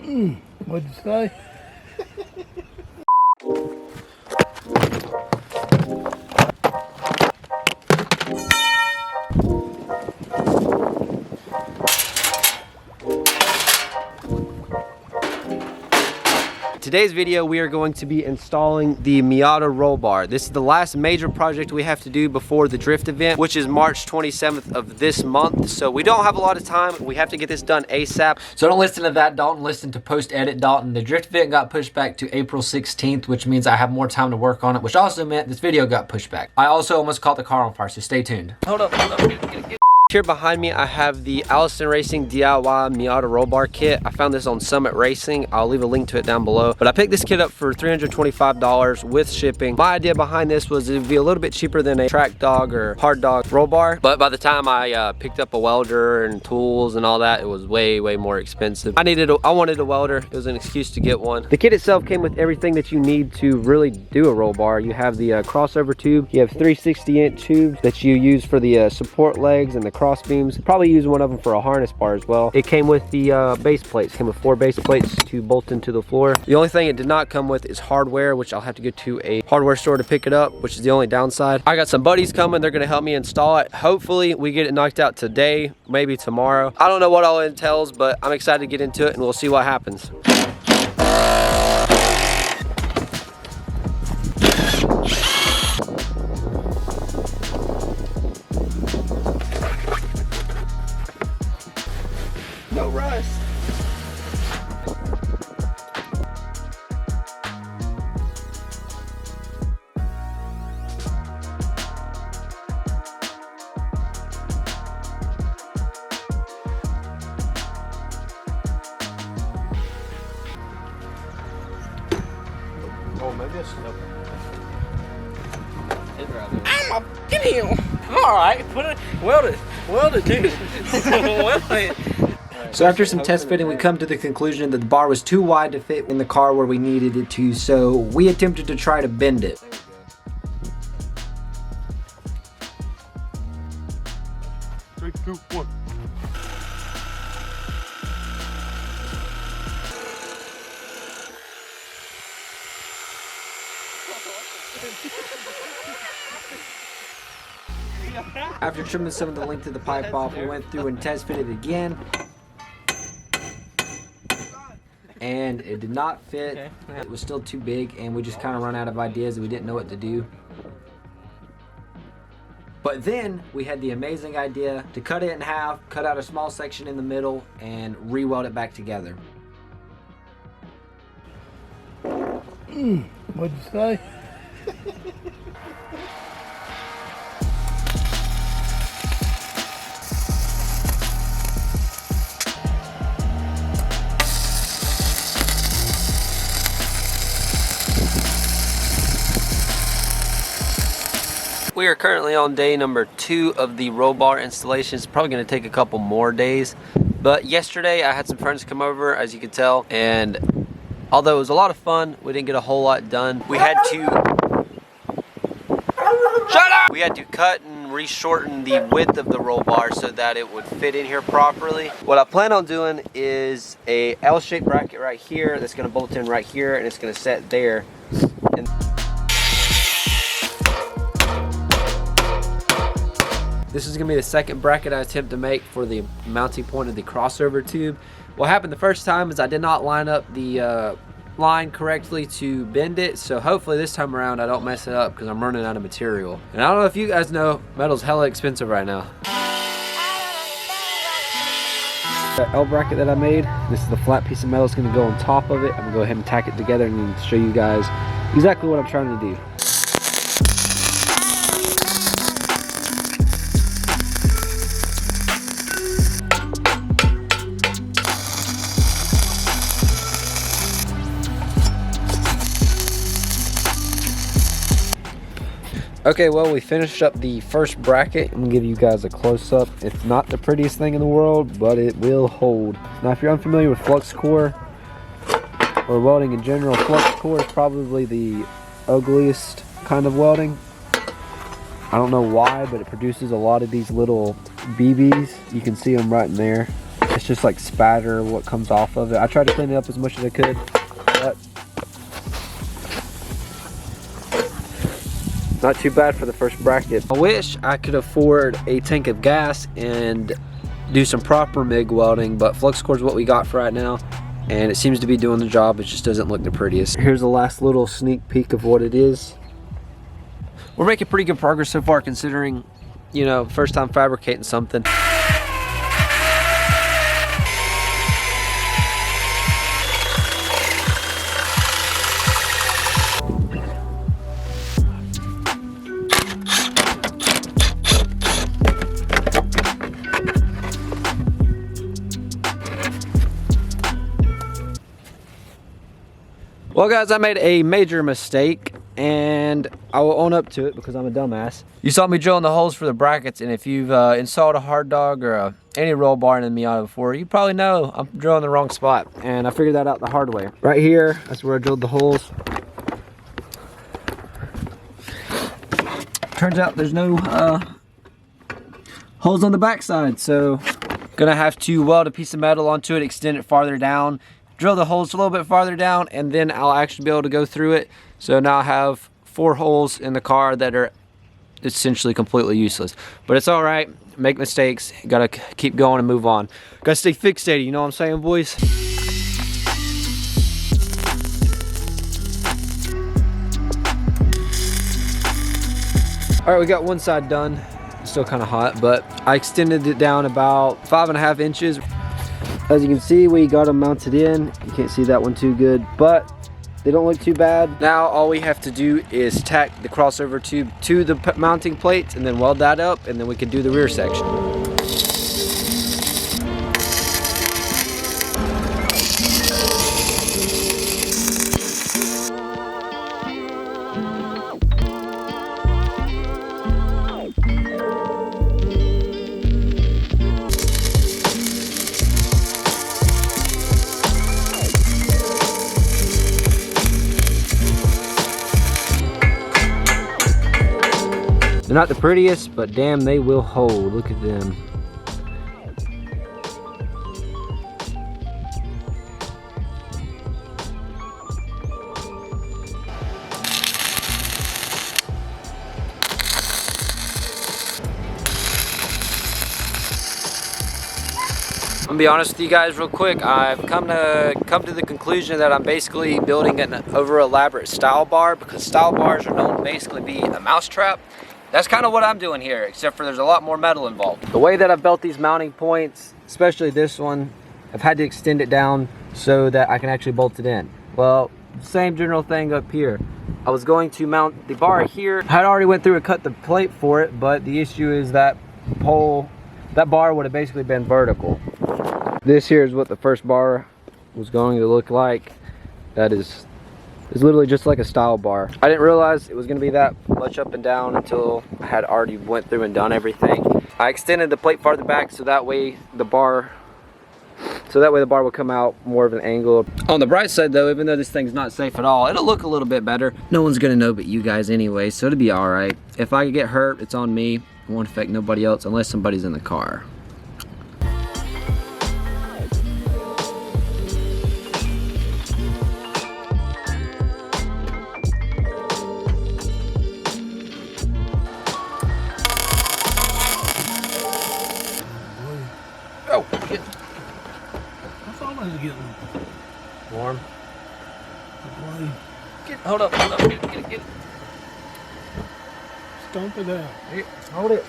What'd you say? Today's video, we are going to be installing the Miata roll bar. This is the last major project we have to do before the drift event, which is March 27th of this month. So we don't have a lot of time. We have to get this done ASAP. So don't listen to that, Dalton. Listen to post-edit, Dalton. The drift event got pushed back to April 16th, which means I have more time to work on it, which also meant this video got pushed back. I also almost caught the car on fire, so stay tuned. Hold up. Get. Here behind me, I have the Allison Racing DIY Miata roll bar kit. I found this on Summit Racing. I'll leave a link to it down below. But I picked this kit up for $325 with shipping. My idea behind this was it would be a little bit cheaper than a track dog or hard dog roll bar. But by the time I picked up a welder and tools and all that, it was way more expensive. I wanted a welder. It was an excuse to get one. The kit itself came with everything that you need to really do a roll bar. You have the crossover tube. You have 360-inch tubes that you use for the support legs and the cross beams. Probably use one of them for a harness bar as well. It came with the base plates. It came with 4 base plates to bolt into the floor. The only thing it did not come with is hardware, which I'll have to go to a hardware store to pick it up, which is the only downside. I got some buddies coming. They're going to help me install it. Hopefully we get it knocked out today, maybe tomorrow. I don't know what all it entails, but I'm excited to get into it and we'll see what happens. No rust. Oh, maybe it's no. I'm a get him. All right, put it, weld it, dude. Weld it. So after some test fitting, we come to the conclusion that the bar was too wide to fit in the car where we needed it to, so we attempted to try to bend it. Three, two, one. After trimming some of the length of the pipe off, we went through and test fitted it again. And it did not fit. It was still too big, and we just kind of run out of ideas and we didn't know what to do. But then we had the amazing idea to cut it in half, cut out a small section in the middle, and re-weld it back together. What'd you say? We are currently on day number 2 of the roll bar installation. It's probably going to take a couple more days. But yesterday I had some friends come over, as you can tell, and although it was a lot of fun, we didn't get a whole lot done. We had to We had to cut and re-shorten the width of the roll bar so that it would fit in here properly. What I plan on doing is a L-shaped bracket right here that's going to bolt in right here, and it's going to set there. And this is going to be the second bracket I attempt to make for the mounting point of the crossover tube. What happened the first time is I did not line up the line correctly to bend it, so hopefully this time around I don't mess it up because I'm running out of material. And I don't know if you guys know, metal's hella expensive right now. The L bracket that I made, this is the flat piece of metal that's going to go on top of it. I'm going to go ahead and tack it together and show you guys exactly what I'm trying to do. Okay, well, we finished up the first bracket. I'm gonna give you guys a close-up. It's not the prettiest thing in the world, but it will hold. Now, if you're unfamiliar with flux core or welding in general, flux core is probably the ugliest kind of welding. I don't know why, but it produces a lot of these little BBs. You can see them right in there. it's just like spatter what comes off of it. I tried to clean it up as much as I could, but not too bad for the first bracket. I wish I could afford a tank of gas and do some proper MIG welding, but flux core is what we got for right now, and it seems to be doing the job. It just doesn't look the prettiest. Here's the last little sneak peek of what it is. We're making pretty good progress so far, considering, you know, first time fabricating something. Well guys, I made a major mistake and I will own up to it because I'm a dumbass. You saw me drilling the holes for the brackets, and if you've installed a hard dog or any roll bar in the Miata before, you probably know I'm drilling the wrong spot, and I figured that out the hard way. Right here, that's where I drilled the holes. Turns out there's no holes on the backside, so gonna have to weld a piece of metal onto it, extend it farther down, drill the holes a little bit farther down, and then I'll actually be able to go through it. So now I have 4 holes in the car that are essentially completely useless. But it's all right, make mistakes, gotta keep going and move on. Gotta stay fixated, you know what I'm saying, boys? All right, we got one side done. It's still kind of hot, but I extended it down about 5.5 inches. As you can see, we got them mounted in. You can't see that one too good, but they don't look too bad. Now all we have to do is tack the crossover tube to the mounting plates and then weld that up, and then we can do the rear section. They're not the prettiest, but damn, they will hold. Look at them. I'm gonna be honest with you guys real quick. I've come to the conclusion that I'm basically building an over elaborate style bar, because style bars are known to basically be a mousetrap. That's kind of what I'm doing here, except for there's a lot more metal involved. The way that I've built these mounting points, especially this one, I've had to extend it down so that I can actually bolt it in. Well, same general thing up here. I was going to mount the bar here. I had already went through and cut the plate for it, but the issue is that that bar would have basically been vertical. This here is what the first bar was going to look like. That is literally just like a style bar. I didn't realize it was gonna be that much up and down until I had already went through and done everything. I extended the plate farther back so that way the bar will come out more of an angle. On the bright side though, even though this thing's not safe at all, it'll look a little bit better. No one's gonna know but you guys anyway, so it'll be all right. If I get hurt, it's on me. It won't affect nobody else unless somebody's in the car. Oh, shit. That's almost getting Warm. Hold up, get it. Stomp it out. Here, hold it.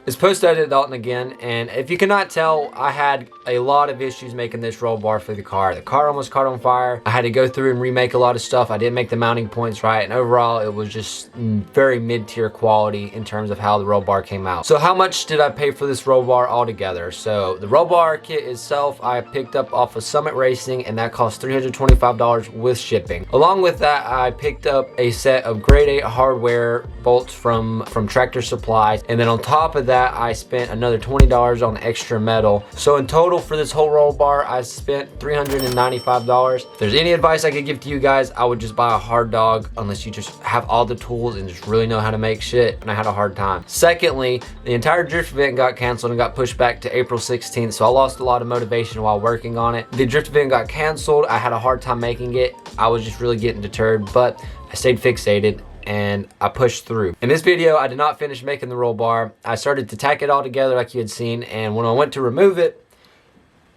It's post-edit Dalton again, and if you cannot tell, I had a lot of issues making this roll bar for the car. The car almost caught on fire. I had to go through and remake a lot of stuff. I didn't make the mounting points right, and overall it was just very mid-tier quality in terms of how the roll bar came out. So how much did I pay for this roll bar altogether? So the roll bar kit itself I picked up off of Summit Racing, and that cost $325 with shipping. Along with that, I picked up a set of grade 8 hardware bolts from Tractor Supply, and then on top of that that, I spent another $20 on extra metal. So in total for this whole roll bar, I spent $395. If there's any advice I could give to you guys, I would just buy a hard dog unless you just have all the tools and just really know how to make shit, and I had a hard time. Secondly, the entire drift event got canceled and got pushed back to April 16th, so I lost a lot of motivation while working on it. The drift event got canceled. I had a hard time making it. I was just really getting deterred, but I stayed fixated and I pushed through. In this video, I did not finish making the roll bar. I started to tack it all together like you had seen, and when I went to remove it,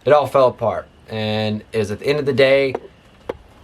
it all fell apart. And it was at the end of the day,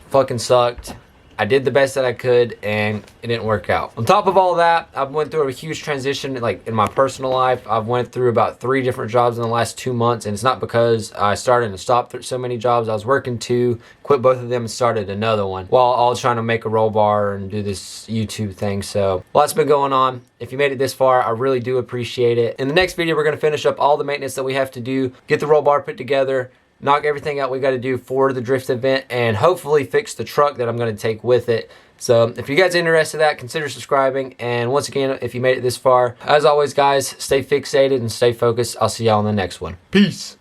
fucking sucked. I did the best that I could and it didn't work out. On top of all that, I've went through a huge transition like in my personal life. I've went through about 3 different jobs in the last 2 months, and it's not because I started and stopped so many jobs. I was working 2, quit both of them and started another one while all trying to make a roll bar and do this YouTube thing. So lots been going on. If you made it this far, I really do appreciate it. In the next video, we're gonna finish up all the maintenance that we have to do, get the roll bar put together, knock everything out we got to do for the drift event, and hopefully fix the truck that I'm going to take with it. So if you guys are interested in that, consider subscribing. And once again, if you made it this far, as always guys, stay fixated and stay focused. I'll see y'all in the next one. Peace.